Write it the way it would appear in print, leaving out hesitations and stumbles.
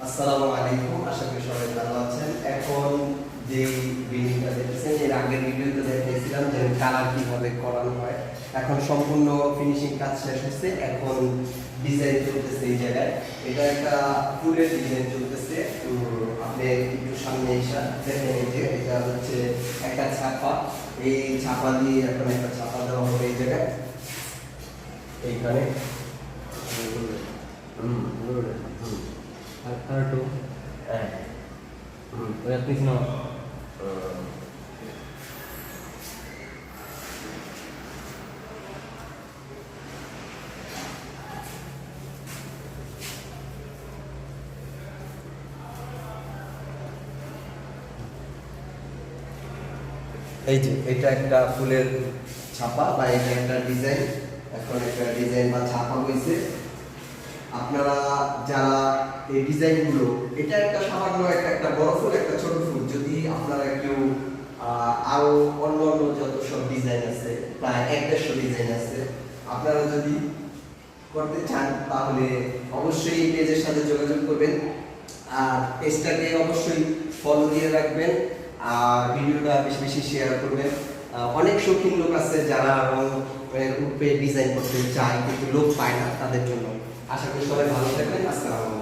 আসসালামু আলাইকুম, আশা করি সবাই ভালো আছেন। এখন যে বিল্ডিংটা দেখতেছেন, এর আগের ভিডিওতে দেখিয়েছিলাম যে কালার কিভাবে করানো হয়। এখন সম্পূর্ণ ফিনিশিং কাজ শেষ হচ্ছে, এখন ডিজাইন চলতেছে এই জায়গায়। এটা একটা ফুলের ডিজাইন চলতেছে। আপনি একটু সামনে এসে দেখেন, এই যে এটা হচ্ছে একটা ছাপা। এই ছাপা দিয়ে এখন একটা ছাপা দেওয়া হবে এই জায়গায়, এইখানে। Satu, lihat di sini. এই যে এটা একটা ফুলের ছাপা বা এটা একটা ডিজাইন। এখন একটা ডিজাইন বা ছাপা হয়েছে। আপনারা যারা এই ডিজাইনগুলো, এটা একটা সামান্য একটা বড় ফুল, একটা ছোট ফুল, যদি আপনারা কেউ আরো অন্য অন্য যত সব ডিজাইন আছে, প্রায় 150 ডিজাইন আছে, আপনারা যদি করতে চান তাহলে অবশ্যই এই পেজের সাথে যোগাযোগ করবেন। আর পেজটাকে অবশ্যই ফলো দিয়ে রাখবেন, আর ভিডিওটা বেশি বেশি শেয়ার করবেন। অনেক শৌখিন লোক আছে যারা রঙের উপরে ডিজাইন করতে চায় কিন্তু লোক পায় না, তাদের জন্য। আশা করি সবাই ভালো থাকবেন। আসসালামু আলাইকুম।